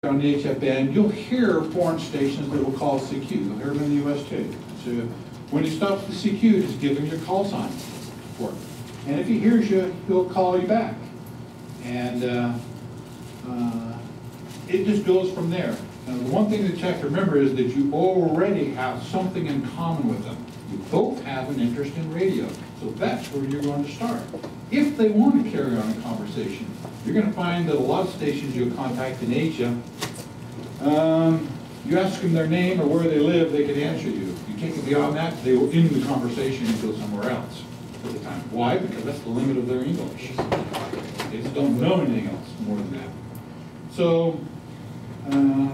on the HF band, you'll hear foreign stations that will call CQ. You'll hear them in the US too. So when he stops the CQ, just give him your call sign for it. And if he hears you, he'll call you back. And it just goes from there. Now, the one thing that you have to remember is that you already have something in common with them. You both have an interest in radio. So that's where you're going to start. If they want to carry on a conversation, you're going to find that a lot of stations you'll contact in Asia, you ask them their name or where they live, they can answer you. You take it beyond that, they will end the conversation and go somewhere else at the time. Why? Because that's the limit of their English. They just don't know anything else more than that. So,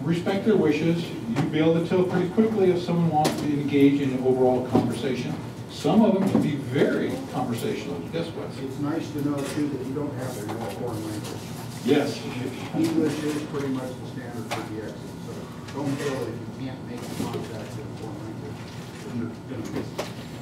respect their wishes. You'll be able to tell pretty quickly if someone wants to engage in an overall conversation. Some of them can be very conversational. Guess what? It's nice to know, too, that you don't have to know a foreign language. Yes. English is pretty much the standard for DXs, so don't feel that you can't make contact in a foreign language. You're going to miss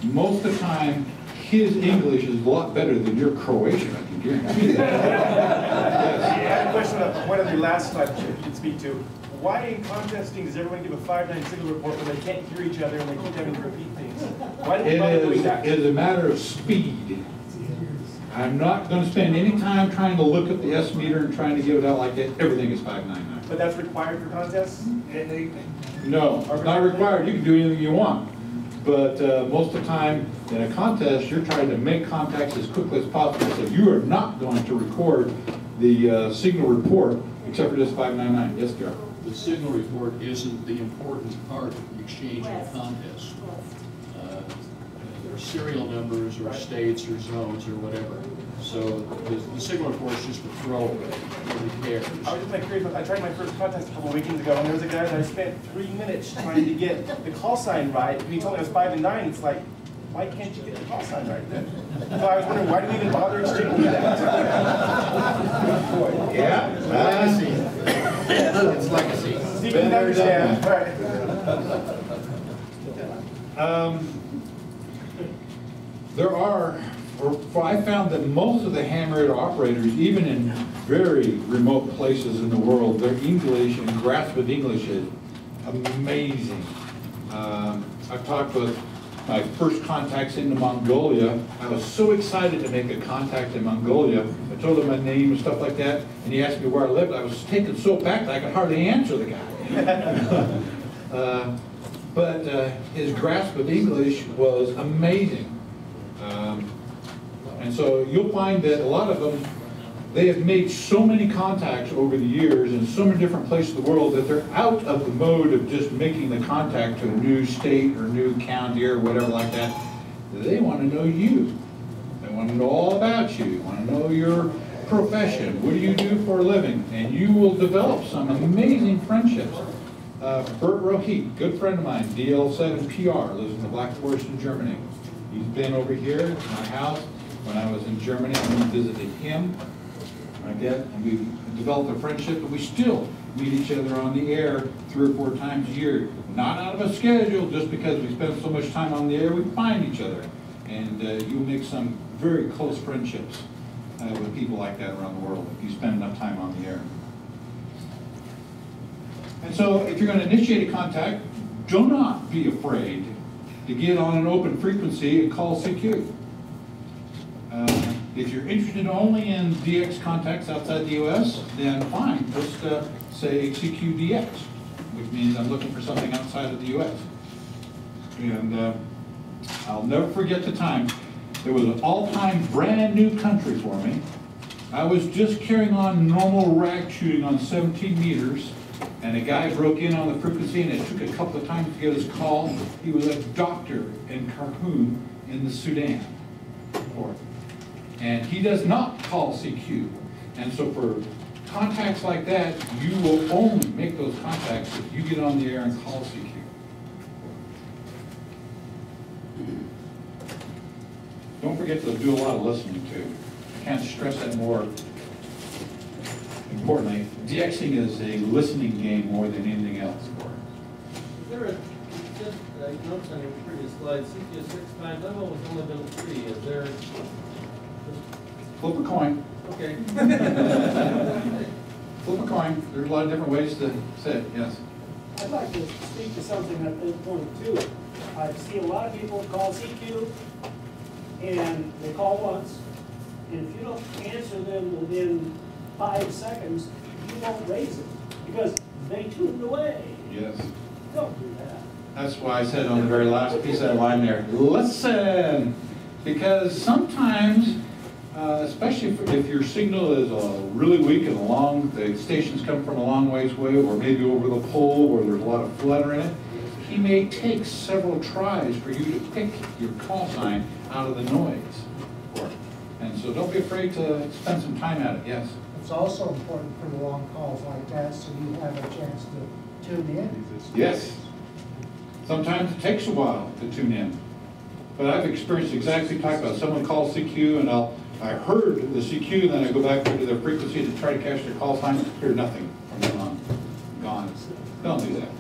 it. Most of the time, his English is a lot better than your Croatian, I can guarantee that. Yes. I had a question on one of your last slides that you could speak to. Why in contesting does everyone give a 5-9 signal report when they can't hear each other and they keep having to repeat things? Why do we bother doing that? It is a matter of speed. I'm not going to spend any time trying to look at the S meter and trying to give it out like that. Everything is 599. But that's required for contests? No, it's not required. You can do anything you want. But most of the time in a contest, you're trying to make contacts as quickly as possible. So you are not going to record the signal report except for just 599. Yes, Joe? The signal report isn't the important part of the exchange of contests. There are serial numbers or states or zones or whatever. So the signal report is just a throwaway. Nobody cares. I was just curious. I tried my first contest a couple of weekends ago, and there was a guy that I spent 3 minutes trying to get the call sign right, and he told me it was 5 and 9. It's like, why can't you get the call sign right then? So I was wondering, why do we even bother exchanging that? Yeah, legacy. It's legacy. So you can understand. Right. There are, I found that most of the ham radio operators, even in very remote places in the world, their English and grasp of English is amazing. I've talked with my first contacts into Mongolia. I was so excited to make a contact in Mongolia. I told him my name and stuff like that, and he asked me where I lived. I was taken so back that I could hardly answer the guy. But his grasp of English was amazing. And so you'll find that a lot of them, they have made so many contacts over the years in so many different places of the world that they're out of the mode of just making the contact to a new state or new county or whatever like that. They want to know you. They want to know all about you. They want to know your profession. What do you do for a living? And you will develop some amazing friendships. Bert Rohit, good friend of mine, DL7PR, lives in the Black Forest in Germany. He's been over here at my house. When I was in Germany, I went and visited him. And we developed a friendship, but we still meet each other on the air 3 or 4 times a year. Not out of a schedule, just because we spend so much time on the air, we find each other. And you'll make some very close friendships with people like that around the world if you spend enough time on the air. And so if you're going to initiate a contact, do not be afraid to get on an open frequency and call CQ. If you're interested only in DX contacts outside the US, then fine, just say CQDX, which means I'm looking for something outside of the US. And I'll never forget the time. There was an all-time brand new country for me. I was just carrying on normal rag shooting on 17 meters, and a guy broke in on the frequency, and it took a couple of times to get his call. He was a doctor in Khartoum in the Sudan. And he does not call CQ. And so for contacts like that, you will only make those contacts if you get on the air and call CQ. Don't forget to do a lot of listening too. I can't stress that more. Importantly, DXing is a listening game more than anything else. Is there a, just notes on your previous slide, CQ 6 times, I've always only been 3. Is there? Flip a coin. Okay. Flip a coin. There's a lot of different ways to say it, yes. I'd like to speak to something at this point too. I see a lot of people call CQ, and they call once, and if you don't answer them within 5 seconds, you won't raise it, because they tuned away. Yes. Don't do that. That's why I said on the very last piece of that line there, listen! Because sometimes, especially if your signal is really weak and the station's come from a long ways away, or maybe over the pole where there's a lot of flutter in it, he may take several tries for you to pick your call sign out of the noise for it. And so don't be afraid to spend some time at it, yes. It's also important for the long calls like that, so you have a chance to tune in. Yes. Sometimes it takes a while to tune in. But I've experienced exactly what you're talking about. Someone calls CQ and I heard the CQ, then I go back to their frequency to try to catch their call sign, hear nothing from them on. Gone. Don't do that.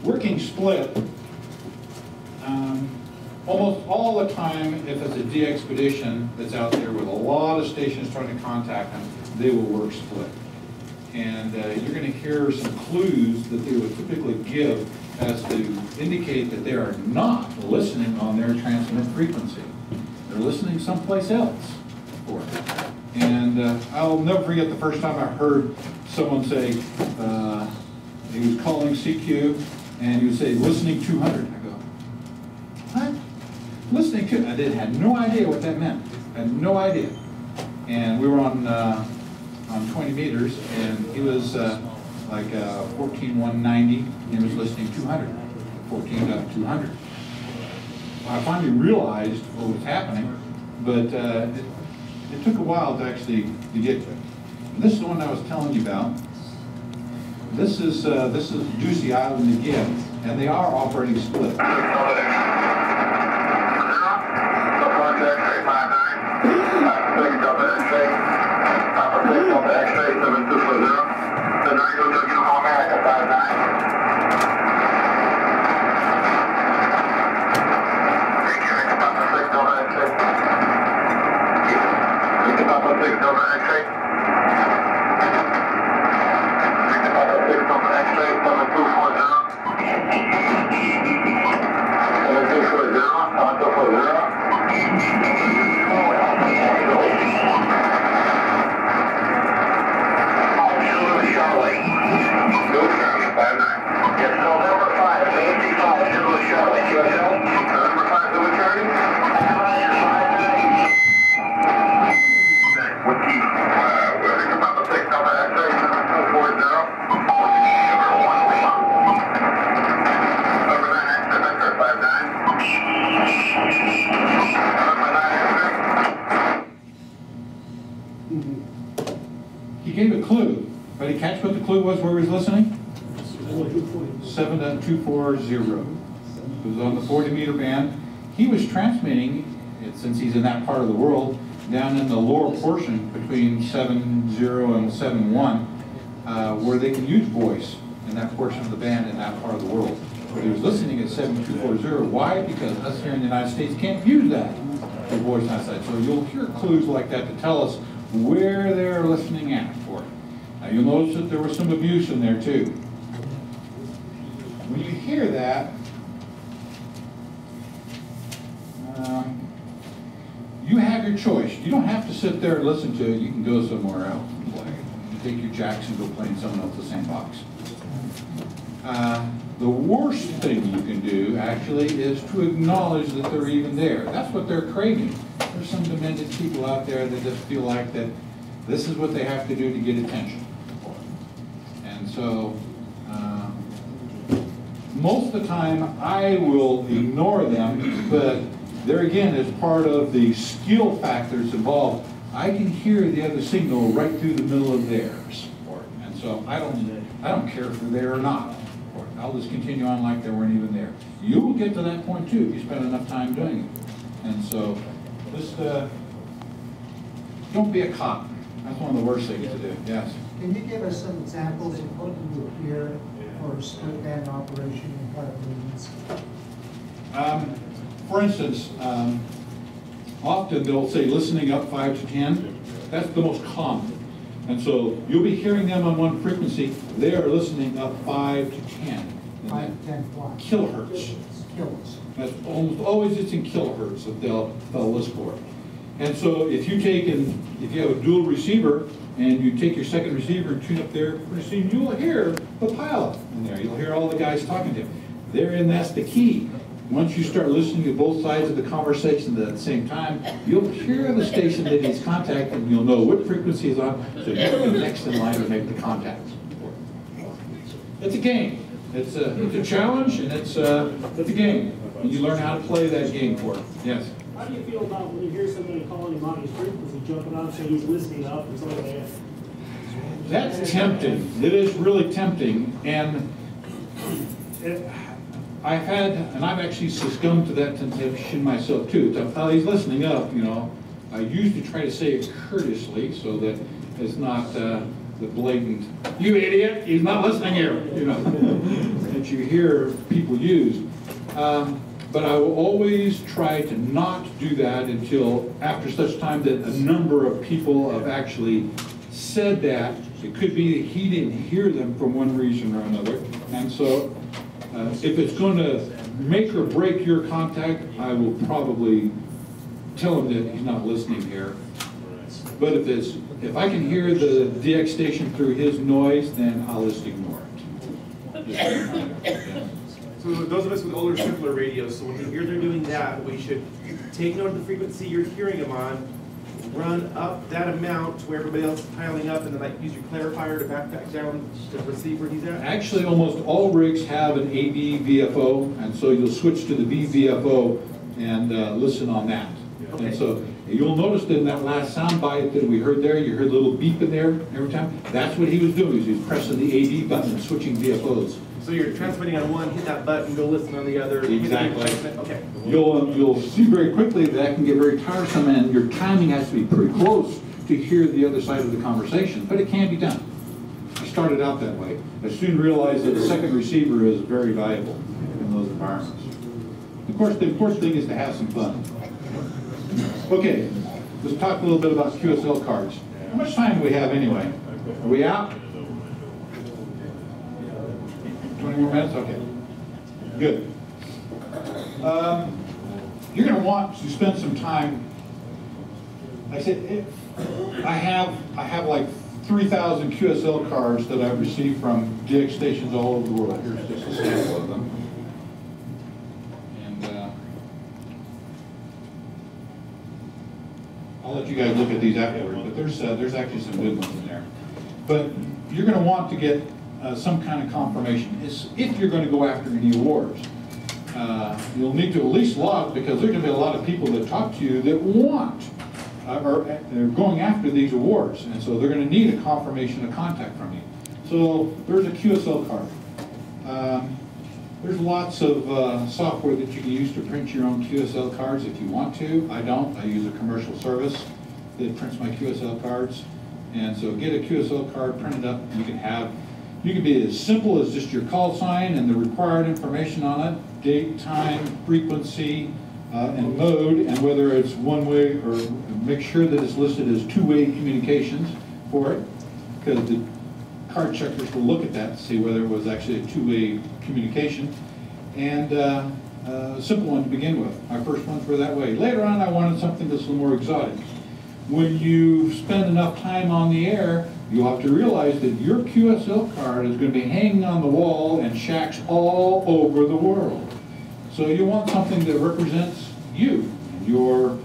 Working split. Almost all the time, if it's a de-expedition that's out there with a lot of stations trying to contact them, they will work split. And you're going to hear some clues that they would typically give as to indicate that they are not listening on their transmit frequency. They're listening someplace else for it. And I'll never forget the first time I heard someone say, he was calling CQ, and he would say, listening 200. I go, what? Listening to, I had no idea what that meant. I had no idea. And we were on 20 meters, and he was like 14,190, and he was listening 200, 14.200. I finally realized what was happening, but it took a while to actually get to it. And this is the one I was telling you about. This is Juicy Island again, and they are operating split. He gave a clue, but he catch what the clue was where he was listening? 7.240. It was on the 40-meter band. He was transmitting, since he's in that part of the world, down in the lower portion between 7.0 and 7.1, where they can use voice in that portion of the band in that part of the world. But he was listening at 7.240. Why? Because us here in the United States can't use that for voice outside. So you'll hear clues like that to tell us where they're listening at for it. Now you'll notice that there was some abuse in there too. When you hear that, you have your choice. You don't have to sit there and listen to it. You can go somewhere else and play. You take your jacks and go play in someone else's sandbox. The worst thing you can do, actually, is to acknowledge that they're even there. That's what they're craving. There's some demented people out there that just feel like that this is what they have to do to get attention. And so, most of the time, I will ignore them, but there again is part of the skill factors involved. I can hear the other signal right through the middle of theirs. And so I don't care if they're there or not. I'll just continue on like they weren't even there. You will get to that point too if you spend enough time doing it. And so just don't be a cop. That's one of the worst things to do. Yes. Can you give us some examples of what you would hear for a split band operation in private meetings? For instance, often they'll say listening up 5 to 10. That's the most common. And so you'll be hearing them on one frequency. They are listening up 5 to 10. 5 to 10 what? Kilohertz. Kills. That's almost always it's in kilohertz that they'll list for. And so if you have a dual receiver and you take your second receiver and tune up there, pretty soon you will hear the pilot in there. You'll hear all the guys talking to him. Therein, that's the key. Once you start listening to both sides of the conversation at the same time, you'll hear the station that he's contacting, and you'll know what frequency is on, so you're the next in line to make the contact. It's a game. It's a challenge, and it's a game. And you learn how to play that game for it. Yes? How do you feel about when you hear somebody calling him on his frequency, jumping on, saying he's listening up and something like that? That's tempting. It is really tempting, and I've actually succumbed to that temptation myself too. Oh, he's listening up, you know. I usually try to say it courteously so that it's not the blatant, "You idiot, he's not listening here," you know, that you hear people use. But I will always try to not do that until after such time that a number of people have actually said that. It could be that he didn't hear them for one reason or another. And so if it's going to make or break your contact, I will probably tell him that he's not listening here. But if I can hear the DX station through his noise, then I'll just ignore it. So those of us with older, simpler radios, so when we hear they're doing that, we should take note of the frequency you're hearing them on, run up that amount to where everybody else is piling up, and then like use your clarifier to back down to the receiver he's at? Actually, almost all rigs have an AV VFO, and so you'll switch to the VVFO and listen on that. Okay. And so you'll notice that in that last sound bite that we heard there, you heard a little beep in there every time. That's what he was doing, is he was pressing the AV button and switching VFOs. So you're transmitting on one, hit that button, go listen on the other. Exactly. Okay. You'll see very quickly that can get very tiresome, and your timing has to be pretty close to hear the other side of the conversation, but it can be done. I started out that way. I soon realized that a second receiver is very valuable in those environments. Of course, the important thing is to have some fun. Okay, let's talk a little bit about QSL cards. How much time do we have anyway? Are we out? 20 more minutes? Okay. Good. You're going to want to spend some time. I said, I have like 3,000 QSL cards that I've received from DX stations all over the world. Here's just a sample of them. And I'll let you guys look at these afterward, but there's actually some good ones in there. But you're going to want to get some kind of confirmation if you're going to go after any awards. You'll need to at least log, because there's going to be a lot of people that talk to you that want or they're going after these awards, and so they're going to need a confirmation of contact from you. So there's a QSL card. There's lots of software that you can use to print your own QSL cards if you want to. I don't. I use a commercial service that prints my QSL cards. And so get a QSL card printed up. You can be as simple as just your call sign and the required information on it, date, time, frequency, and mode, and whether it's one-way, or make sure that it's listed as two-way communications for it, because the card checkers will look at that to see whether it was actually a two-way communication. And a simple one to begin with. My first ones were that way. Later on, I wanted something that's a little more exotic. When you spend enough time on the air, you have to realize that your QSL card is going to be hanging on the wall in shacks all over the world. So you want something that represents you, your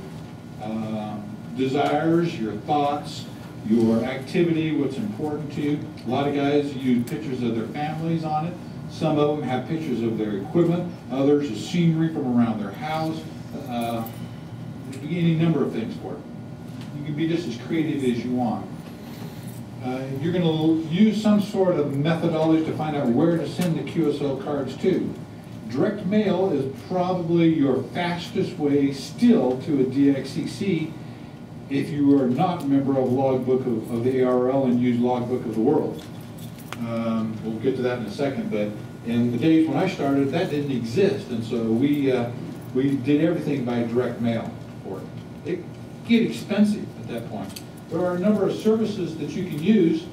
desires, your thoughts, your activity, what's important to you. A lot of guys use pictures of their families on it. Some of them have pictures of their equipment. Others is scenery from around their house. Any number of things for it. You can be just as creative as you want. You're going to use some sort of methodology to find out where to send the QSL cards to. Direct mail is probably your fastest way still to a DXCC if you are not a member of Logbook of the ARL and use Logbook of the World. We'll get to that in a second, but in the days when I started, that didn't exist, and so we did everything by direct mail for it. it get expensive at that point. There are a number of services that you can use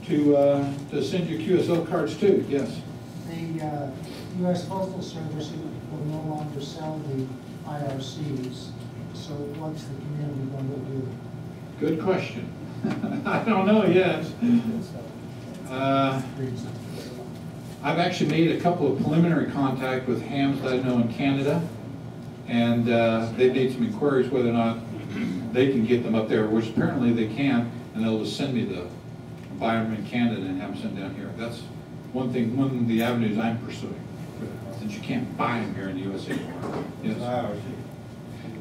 to send your QSL cards to, yes. The U.S. Postal Service will no longer sell the IRCs, so what's the community going to do? Good question. I don't know yet. I've actually made a couple of preliminary contact with hams that I know in Canada, and they've made some inquiries whether or not they can get them up there, which apparently they can, and they'll just send me buy them in Canada and have them sent down here. That's one of the avenues I'm pursuing, since you can't buy them here in the U.S. anymore. Yes. IRC.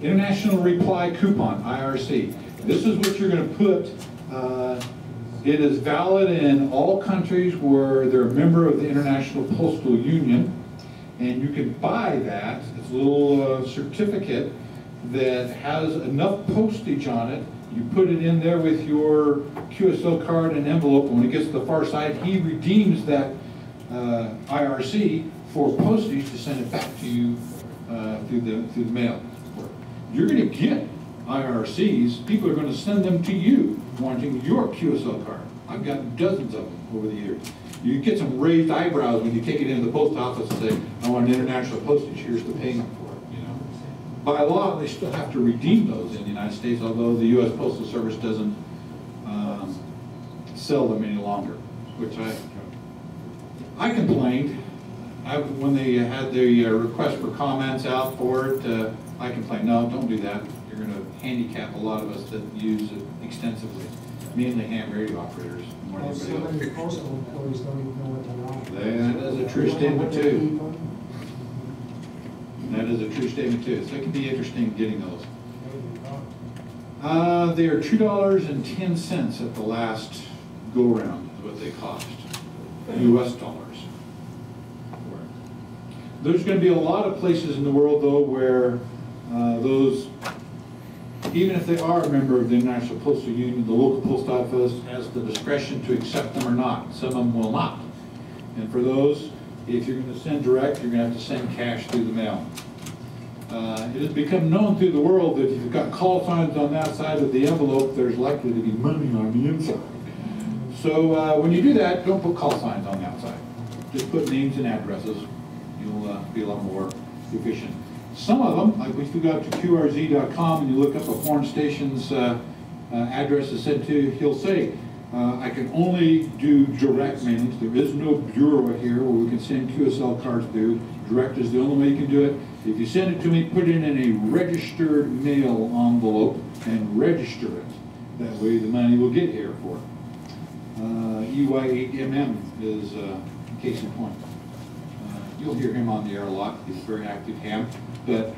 International Reply Coupon, IRC. This is what you're going to put. It is valid in all countries where they're a member of the International Postal Union, and you can buy that. It's a little certificate that has enough postage on it. You put it in there with your QSL card and envelope, and when it gets to the far side, he redeems that IRC for postage to send it back to you through the mail. You're going to get IRCs. People are going to send them to you wanting your QSL card. I've got dozens of them over the years. You get some raised eyebrows when you take it into the post office and say, I want an international postage, here's the payment for it. You know, by law, they still have to redeem those in the United States, although the U.S. Postal Service doesn't sell them any longer, which I complained. When they had the request for comments out for it, I complained, no, don't do that. You're going to handicap a lot of us that use it extensively, mainly ham radio operators. More than So anybody many else. postal employees don't even know what they're on. That is a true statement too. That is a true statement too. So it can be interesting getting those. They are $2.10 at the last go round is what they cost, U.S. dollars. There's going to be a lot of places in the world though where those, even if they are a member of the International Postal Union, the local post office has the discretion to accept them or not. Some of them will not. And for those, if you're going to send direct, you're going to have to send cash through the mail. It has become known through the world that if you've got call signs on that side of the envelope, there's likely to be money on the inside. So when you do that, don't put call signs on the outside. Just put names and addresses. You'll be a lot more efficient. Some of them, like if you go to QRZ.com and you look up a foreign station's address is sent to, he'll say, I can only do direct mailings. There is no bureau here where we can send QSL cards to. Direct is the only way you can do it. If you send it to me, put it in a registered mail envelope and register it. That way the money will get here for it. EY8MM is case in point. You'll hear him on the air a lot. He's a very active ham. But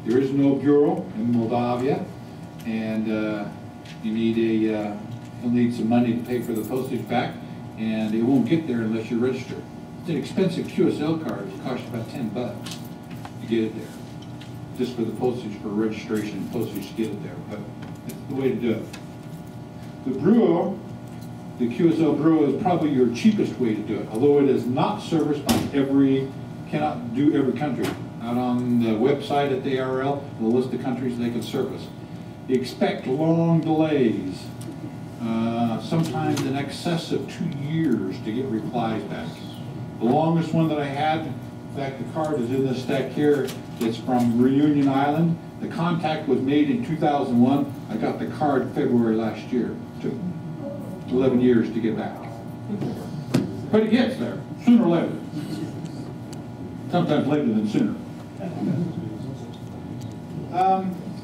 there is no bureau in Moldavia, and you'll need some money to pay for the postage back, and it won't get there unless you register. It's an expensive QSL card. It costs you about $10 to get it there, just for the postage for registration and postage to get it there. But that's the way to do it. The bureau. The QSL bureau is probably your cheapest way to do it, although it is not serviced by cannot do every country. Out on the website at the ARL, the list of countries they can service. Expect long delays, sometimes in excess of 2 years to get replies back. The longest one that I had, in fact the card is in this stack here, it's from Reunion Island. The contact was made in 2001. I got the card February last year. It took 11 years to get back. But it gets there, sooner or later. Sometimes later than sooner.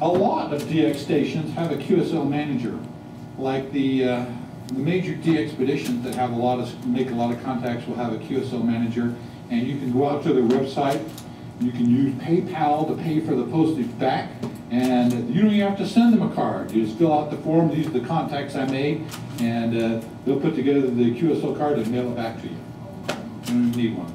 A lot of DX stations have a QSL manager, like the major DXpeditions that have make a lot of contacts will have a QSL manager, and you can go out to their website. You can use PayPal to pay for the postage back, and you don't even have to send them a card. You just fill out the form, these are the contacts I made, and they'll put together the QSL card and mail it back to you. You don't even need one.